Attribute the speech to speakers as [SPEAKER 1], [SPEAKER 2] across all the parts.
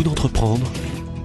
[SPEAKER 1] d'entreprendre,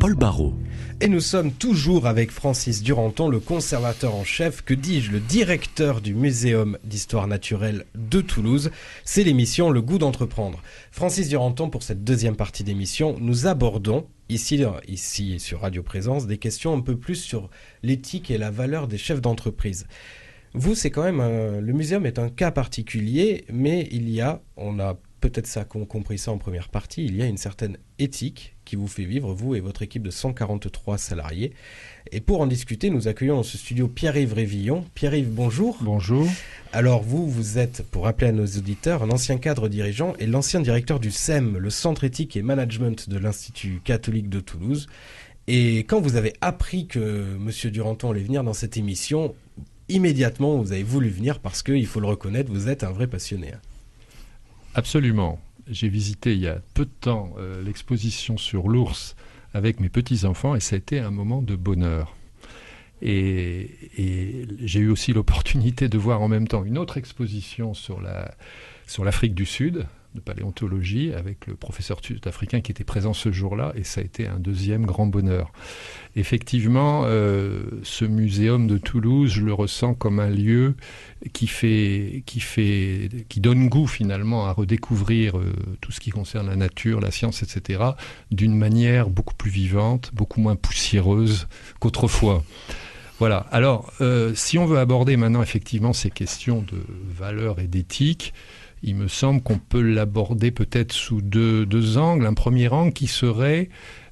[SPEAKER 1] Paul Barraud.
[SPEAKER 2] Et nous sommes toujours avec Francis Duranton, le conservateur en chef, que dis-je, le directeur du Muséum d'Histoire Naturelle de Toulouse. C'est l'émission Le Goût d'entreprendre. Francis Duranton, pour cette deuxième partie d'émission, nous abordons, ici sur Radio Présence, des questions un peu plus sur l'éthique et la valeur des chefs d'entreprise. Vous, c'est quand même le muséum est un cas particulier, mais on a peut-être ça qu'on compris ça en première partie, il y a une certaine éthique qui vous fait vivre, vous et votre équipe de 143 salariés. Et pour en discuter, nous accueillons dans ce studio Pierre-Yves Révillon. Pierre-Yves, bonjour.
[SPEAKER 3] Bonjour. Alors
[SPEAKER 2] vous êtes, pour rappeler à nos auditeurs, un ancien cadre dirigeant et l'ancien directeur du CEM, le Centre éthique et management de l'Institut catholique de Toulouse. Et quand vous avez appris que M. Duranton allait venir dans cette émission, immédiatement vous avez voulu venir parce que, il faut le reconnaître, vous êtes un vrai passionné.
[SPEAKER 3] Absolument. J'ai visité il y a peu de temps l'exposition sur l'ours avec mes petits-enfants et ça a été un moment de bonheur. Et j'ai eu aussi l'opportunité de voir en même temps une autre exposition sur l'Afrique du Sud, de paléontologie, avec le professeur sud-africain qui était présent ce jour-là, et ça a été un deuxième grand bonheur. Effectivement, ce muséum de Toulouse, je le ressens comme un lieu qui donne goût finalement à redécouvrir tout ce qui concerne la nature, la science, etc., d'une manière beaucoup plus vivante, beaucoup moins poussiéreuse qu'autrefois. Voilà. Alors, si on veut aborder maintenant effectivement ces questions de valeur et d'éthique, il me semble qu'on peut l'aborder peut-être sous deux angles. Un premier angle qui serait,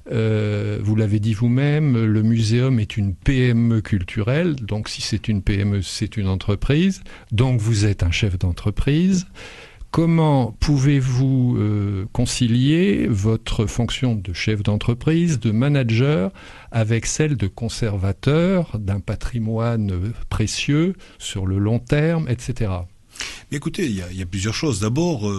[SPEAKER 3] vous l'avez dit vous-même, le muséum est une PME culturelle. Donc si c'est une PME, c'est une entreprise. Donc vous êtes un chef d'entreprise. Comment pouvez-vous concilier votre fonction de chef d'entreprise, de manager, avec celle de conservateur d'un patrimoine précieux sur le long terme, etc.
[SPEAKER 4] Mais écoutez, il y a plusieurs choses. D'abord,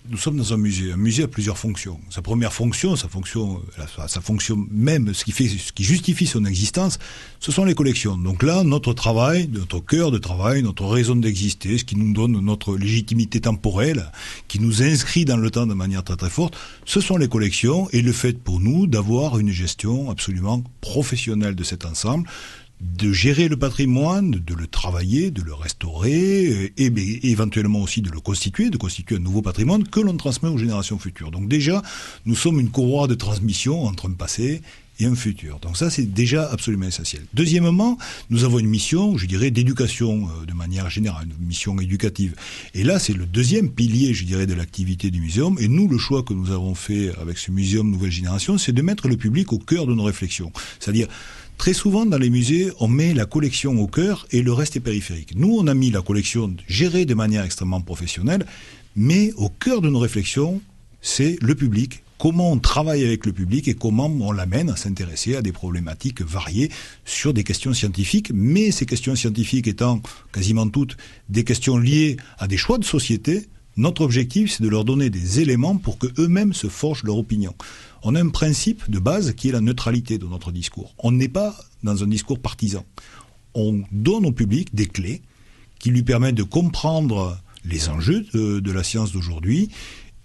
[SPEAKER 4] nous sommes dans un musée. Un musée a plusieurs fonctions. Sa première fonction, sa fonction même, ce qui justifie son existence, ce sont les collections. Donc là, notre travail, notre cœur de travail, notre raison d'exister, ce qui nous donne notre légitimité temporelle, qui nous inscrit dans le temps de manière très très forte, ce sont les collections et le fait pour nous d'avoir une gestion absolument professionnelle de cet ensemble, de gérer le patrimoine, de le travailler, de le restaurer et éventuellement aussi de constituer un nouveau patrimoine que l'on transmet aux générations futures. Donc déjà, nous sommes une courroie de transmission entre un passé et un futur. Donc ça, c'est déjà absolument essentiel. Deuxièmement, nous avons une mission, je dirais, d'éducation de manière générale, une mission éducative. Et là, c'est le deuxième pilier, je dirais, de l'activité du muséum. Et nous, le choix que nous avons fait avec ce muséum Nouvelle Génération, c'est de mettre le public au cœur de nos réflexions. C'est-à-dire, très souvent, dans les musées, on met la collection au cœur et le reste est périphérique. Nous, on a mis la collection gérée de manière extrêmement professionnelle, mais au cœur de nos réflexions, c'est le public. Comment on travaille avec le public et comment on l'amène à s'intéresser à des problématiques variées sur des questions scientifiques, mais ces questions scientifiques étant quasiment toutes des questions liées à des choix de société. Notre objectif, c'est de leur donner des éléments pour qu'eux-mêmes se forgent leur opinion. On a un principe de base qui est la neutralité de notre discours. On n'est pas dans un discours partisan. On donne au public des clés qui lui permettent de comprendre les enjeux de la science d'aujourd'hui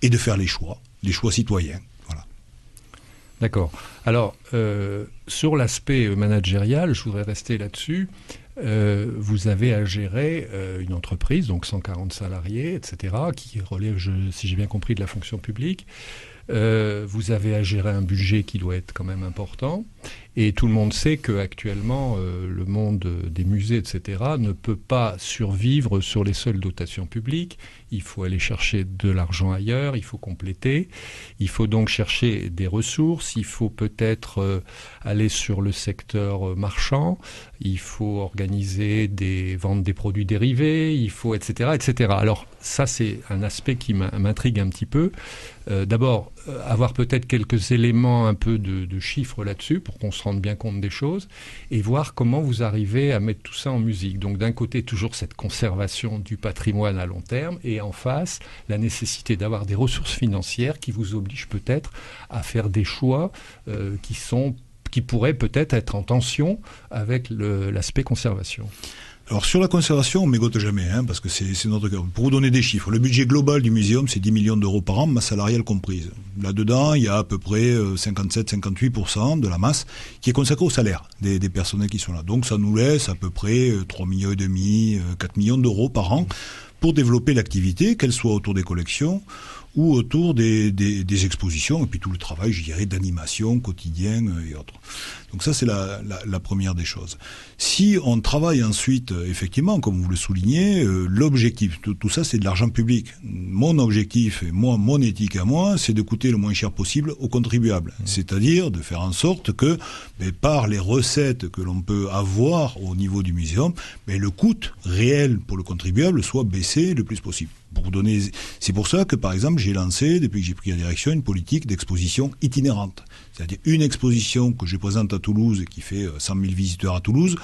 [SPEAKER 4] et de faire les choix citoyens. Voilà.
[SPEAKER 3] D'accord. Alors, sur l'aspect managérial, je voudrais rester là-dessus. Vous avez à gérer une entreprise, donc 140 salariés, etc., qui relève, si j'ai bien compris, de la fonction publique. Vous avez à gérer un budget qui doit être quand même important. Et tout le monde sait qu'actuellement, le monde des musées, etc., ne peut pas survivre sur les seules dotations publiques. Il faut aller chercher de l'argent ailleurs, il faut compléter. Il faut donc chercher des ressources. Il faut peut-être aller sur le secteur marchand. Il faut organiser des ventes des produits dérivés. Il faut, etc., etc. Alors, ça, c'est un aspect qui m'intrigue un petit peu. D'abord, avoir peut-être quelques éléments un peu de chiffres là-dessus pour qu'on se rende bien compte des choses et voir comment vous arrivez à mettre tout ça en musique. Donc d'un côté, toujours cette conservation du patrimoine à long terme et en face, la nécessité d'avoir des ressources financières qui vous obligent peut-être à faire des choix qui pourraient peut-être être en tension avec l'aspect conservation.
[SPEAKER 4] Alors sur la conservation, on mégote jamais, parce que c'est notre cœur. Pour vous donner des chiffres, le budget global du muséum, c'est 10 millions d'euros par an, masse salariale comprise. Là-dedans, il y a à peu près 57-58% de la masse qui est consacrée au salaire des personnels qui sont là. Donc ça nous laisse à peu près 3,5 millions, 4 millions d'euros par an pour développer l'activité, qu'elle soit autour des collections ou autour des expositions, et puis tout le travail, je dirais, d'animation quotidien et autres. Donc ça, c'est la première des choses. Si on travaille ensuite, effectivement, comme vous le soulignez, l'objectif, tout ça, c'est de l'argent public. Mon objectif, et mon éthique à moi, c'est de coûter le moins cher possible aux contribuables. C'est-à-dire de faire en sorte que, par les recettes que l'on peut avoir au niveau du muséum, le coût réel pour le contribuable soit baissé le plus possible. C'est pour ça que, par exemple, j'ai lancé, depuis que j'ai pris la direction, une politique d'exposition itinérante. C'est-à-dire une exposition que je présente à Toulouse et qui fait 100 000 visiteurs à Toulouse.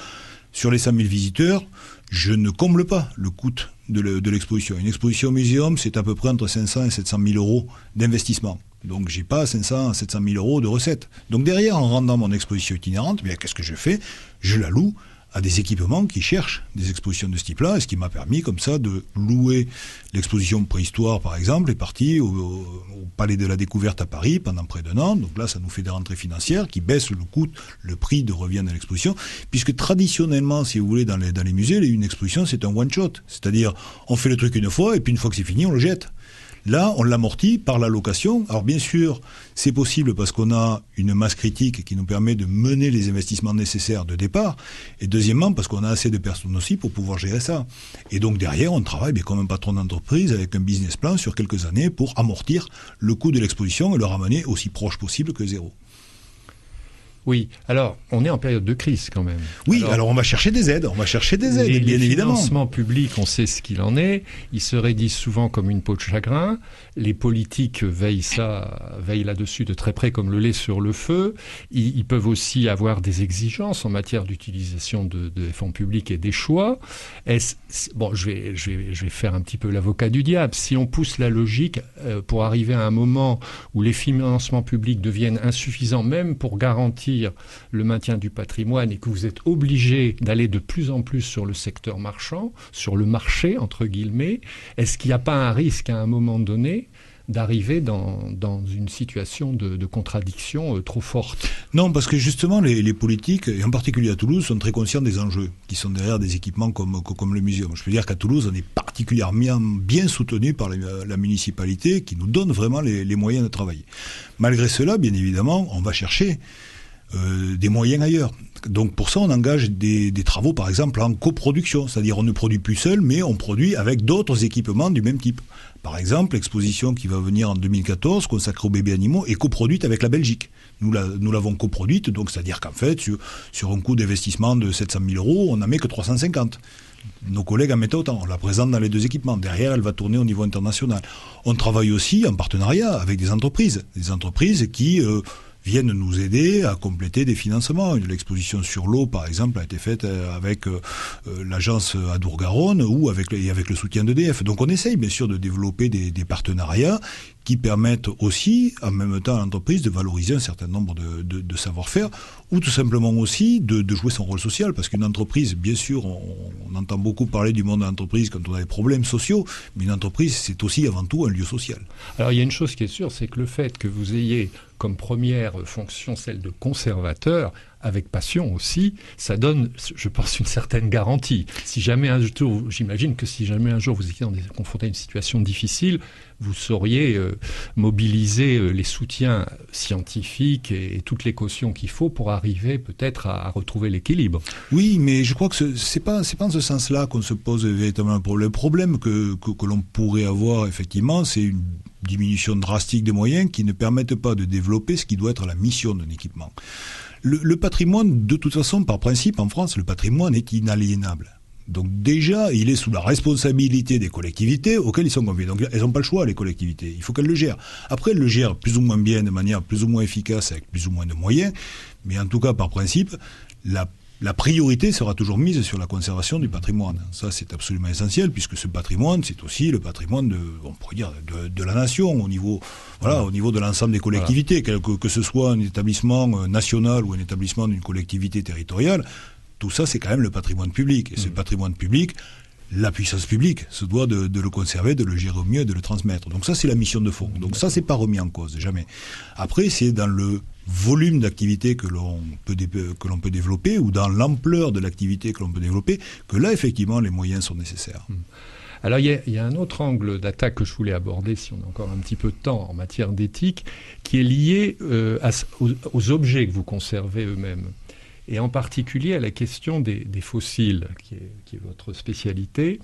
[SPEAKER 4] Sur les 100 000 visiteurs, je ne comble pas le coût de l'exposition. Une exposition au muséum, c'est à peu près entre 500 et 700 000 euros d'investissement. Donc, j'ai pas 500 à 700 000 euros de recettes. Donc, derrière, en rendant mon exposition itinérante, qu'est-ce que je fais ? Je la loue à des équipements qui cherchent des expositions de ce type-là, et ce qui m'a permis comme ça de louer l'exposition préhistoire, par exemple, est parti au Palais de la Découverte à Paris pendant près d'1 an. Donc là, ça nous fait des rentrées financières qui baissent le prix de revient de l'exposition, puisque traditionnellement, si vous voulez, dans les musées, une exposition, c'est un one-shot. C'est-à-dire, on fait le truc une fois, et puis une fois que c'est fini, on le jette. Là, on l'amortit par la location. Alors bien sûr, c'est possible parce qu'on a une masse critique qui nous permet de mener les investissements nécessaires de départ. Et deuxièmement, parce qu'on a assez de personnes aussi pour pouvoir gérer ça. Et donc derrière, on travaille comme un patron d'entreprise avec un business plan sur quelques années pour amortir le coût de l'exposition et le ramener aussi proche possible que zéro.
[SPEAKER 3] Oui, alors on est en période de crise quand même.
[SPEAKER 4] Oui, alors on va chercher des aides, bien évidemment.
[SPEAKER 3] Les financements publics, on sait ce qu'il en est, ils se rédisent souvent comme une peau de chagrin, les politiques veillent là-dessus de très près comme le lait sur le feu, ils peuvent aussi avoir des exigences en matière d'utilisation des fonds publics et des choix. Je vais faire un petit peu l'avocat du diable. Si on pousse la logique pour arriver à un moment où les financements publics deviennent insuffisants, même pour garantir le maintien du patrimoine, et que vous êtes obligé d'aller de plus en plus sur le secteur marchand, sur le marché, entre guillemets, est-ce qu'il n'y a pas un risque à un moment donné d'arriver dans une situation de contradiction trop forte?
[SPEAKER 4] Non, parce que justement, les politiques, et en particulier à Toulouse, sont très conscients des enjeux qui sont derrière des équipements comme le muséum. Je peux dire qu'à Toulouse, on est particulièrement bien soutenu par la municipalité qui nous donne vraiment les moyens de travailler. Malgré cela, bien évidemment, on va chercher des moyens ailleurs. Donc pour ça, on engage des travaux, par exemple, en coproduction. C'est-à-dire, on ne produit plus seul, mais on produit avec d'autres équipements du même type. Par exemple, l'exposition qui va venir en 2014, consacrée aux bébés animaux, est coproduite avec la Belgique. Nous l'avons coproduite, donc c'est-à-dire qu'en fait, sur un coût d'investissement de 700 000 euros, on n'en met que 350. Nos collègues en mettent autant. On la présente dans les deux équipements. Derrière, elle va tourner au niveau international. On travaille aussi en partenariat avec des entreprises qui viennent nous aider à compléter des financements. L'exposition sur l'eau, par exemple, a été faite avec l'agence Adour-Garonne ou avec le soutien d'EDF. Donc on essaye bien sûr de développer des partenariats qui permettent aussi, en même temps à l'entreprise, de valoriser un certain nombre de savoir-faire, ou tout simplement aussi de jouer son rôle social, parce qu'une entreprise, bien sûr, on entend beaucoup parler du monde de l'entreprise quand on a des problèmes sociaux, mais une entreprise, c'est aussi avant tout un lieu social.
[SPEAKER 3] Alors il y a une chose qui est sûre, c'est que le fait que vous ayez comme première fonction celle de conservateur, avec passion aussi, ça donne, je pense, une certaine garantie. Si jamais un jour, j'imagine que si jamais un jour vous étiez confronté à une situation difficile, vous sauriez mobiliser les soutiens scientifiques et toutes les cautions qu'il faut pour arriver peut-être à retrouver l'équilibre.
[SPEAKER 4] Oui, mais je crois que c'est pas en ce sens-là qu'on se pose véritablement un problème. Le problème que l'on pourrait avoir, effectivement, c'est une diminution drastique des moyens qui ne permettent pas de développer ce qui doit être la mission d'un équipement. Le patrimoine, de toute façon, par principe, en France, le patrimoine est inaliénable. Donc déjà, il est sous la responsabilité des collectivités auxquelles ils sont confiés. Donc elles n'ont pas le choix, les collectivités. Il faut qu'elles le gèrent. Après, elles le gèrent plus ou moins bien, de manière plus ou moins efficace, avec plus ou moins de moyens. Mais en tout cas, par principe, la priorité sera toujours mise sur la conservation du patrimoine. Ça, c'est absolument essentiel, puisque ce patrimoine, c'est aussi le patrimoine de la nation, au niveau de l'ensemble des collectivités, que ce soit un établissement national ou un établissement d'une collectivité territoriale. tout ça, c'est quand même le patrimoine public. Et ce patrimoine public, la puissance publique se doit de le conserver, de le gérer au mieux et de le transmettre. Donc ça, c'est la mission de fond. Donc ça, c'est pas remis en cause, jamais. Après, c'est dans le volume d'activité que l'on peut développer ou dans l'ampleur de l'activité que l'on peut développer que là, effectivement, les moyens sont nécessaires.
[SPEAKER 3] Alors, il y a un autre angle d'attaque que je voulais aborder, si on a encore un petit peu de temps, en matière d'éthique, qui est lié aux objets que vous conservez eux-mêmes. Et en particulier à la question des fossiles, qui est votre spécialité.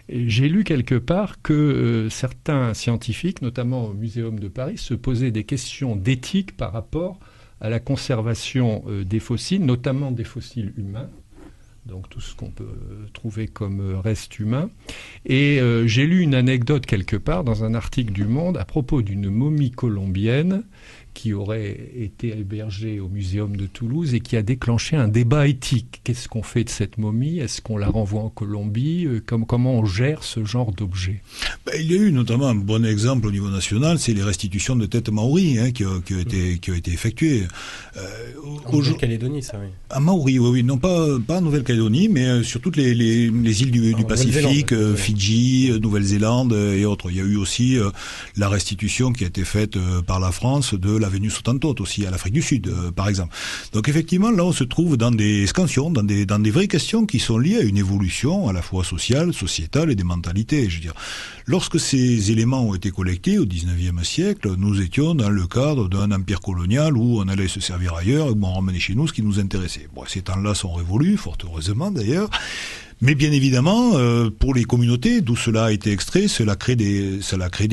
[SPEAKER 3] Et j'ai lu quelque part que certains scientifiques, notamment au Muséum de Paris, se posaient des questions d'éthique par rapport à la conservation des fossiles, notamment des fossiles humains, donc tout ce qu'on peut trouver comme reste humain. Et j'ai lu une anecdote quelque part dans un article du Monde à propos d'une momie colombienne qui aurait été hébergée au Muséum de Toulouse et qui a déclenché un débat éthique. Qu'est-ce qu'on fait de cette momie? Est-ce qu'on la renvoie en Colombie? Comment on gère ce genre d'objet?
[SPEAKER 4] Il y a eu notamment un bon exemple au niveau national, c'est les restitutions de têtes maoris qui ont été effectuées.
[SPEAKER 2] En Nouvelle-Calédonie, ça, oui.
[SPEAKER 4] À Maori, oui, non pas en Nouvelle-Calédonie, mais sur toutes les îles du Pacifique, Fidji, Nouvelle-Zélande et autres. Il y a eu aussi la restitution qui a été faite par la France de la Vénus autantote aussi à l'Afrique du Sud, par exemple. Donc effectivement, là, on se trouve dans des scansions, dans des vraies questions qui sont liées à une évolution à la fois sociale, sociétale et des mentalités. Je veux dire, lorsque ces éléments ont été collectés au XIXe siècle, nous étions dans le cadre d'un empire colonial où on allait se servir ailleurs et où on ramenait chez nous ce qui nous intéressait. Bon, ces temps-là sont révolus, fort heureusement d'ailleurs. Mais bien évidemment, pour les communautés d'où cela a été extrait, cela crée des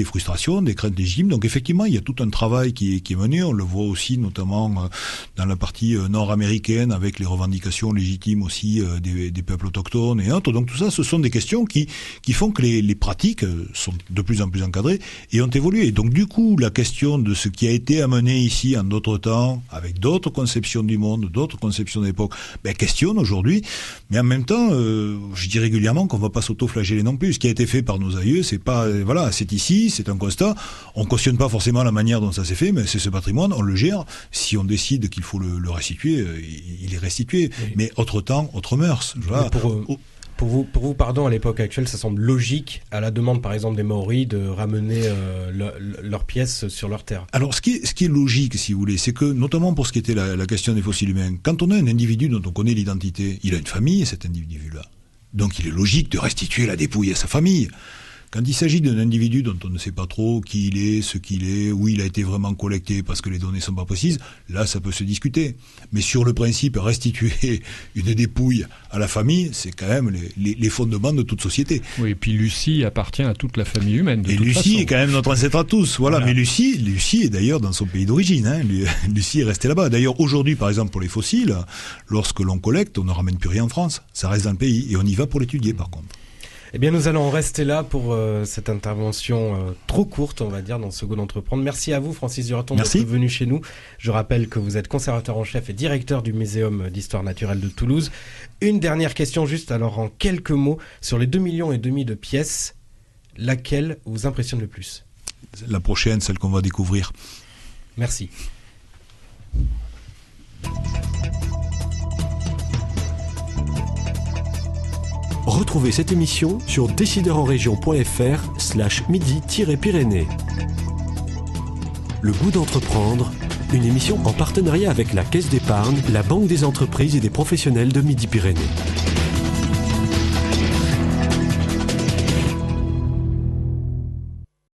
[SPEAKER 4] frustrations, des craintes légitimes. Donc effectivement, il y a tout un travail qui est mené. On le voit aussi notamment dans la partie nord-américaine avec les revendications légitimes aussi des peuples autochtones et autres. Donc tout ça, ce sont des questions qui font que les pratiques sont de plus en plus encadrées et ont évolué. Et donc du coup, la question de ce qui a été amené ici en d'autres temps, avec d'autres conceptions du monde, d'autres conceptions de l'époque, questionne aujourd'hui. Mais en même temps, je dis régulièrement qu'on ne va pas s'auto-flageller non plus. Ce qui a été fait par nos aïeux, c'est pas, c'est ici, c'est un constat. On ne cautionne pas forcément la manière dont ça s'est fait, mais c'est ce patrimoine, on le gère. Si on décide qu'il faut le restituer, il est restitué. Oui. Mais autre temps, autre mœurs. Voilà.
[SPEAKER 2] Pour vous, pardon, à l'époque actuelle, ça semble logique, à la demande par exemple des Maoris, de ramener leurs pièces sur leur terre.
[SPEAKER 4] Alors ce qui est logique, si vous voulez, c'est que, notamment pour ce qui était la question des fossiles humains, quand on a un individu dont on connaît l'identité, il a une famille, cet individu-là. Donc il est logique de restituer la dépouille à sa famille. Quand il s'agit d'un individu dont on ne sait pas trop qui il est, ce qu'il est, où il a été vraiment collecté parce que les données ne sont pas précises, là ça peut se discuter. Mais sur le principe, restituer une dépouille à la famille, c'est quand même les fondements de toute société.
[SPEAKER 3] Oui, et puis Lucie appartient à toute la famille humaine.
[SPEAKER 4] Et Lucie est quand même notre ancêtre à tous. Voilà. Mais Lucie est d'ailleurs dans son pays d'origine. Lucie est restée là-bas. D'ailleurs, aujourd'hui, par exemple, pour les fossiles, lorsque l'on collecte, on ne ramène plus rien en France. Ça reste dans le pays. Et on y va pour l'étudier, par contre.
[SPEAKER 2] Eh bien, nous allons rester là pour cette intervention trop courte, on va dire, dans ce goût d'entreprendre. Merci à vous, Francis Duranton, d'être venu chez nous. Je rappelle que vous êtes conservateur en chef et directeur du Muséum d'histoire naturelle de Toulouse. Une dernière question, juste alors en quelques mots, sur les 2,5 millions de pièces, laquelle vous impressionne le plus?
[SPEAKER 4] La prochaine, celle qu'on va découvrir.
[SPEAKER 2] Merci.
[SPEAKER 1] Retrouvez cette émission sur décideurenrégion.fr/midi-pyrénées. Le goût d'entreprendre, une émission en partenariat avec la Caisse d'épargne, la Banque des entreprises et des professionnels de Midi-Pyrénées.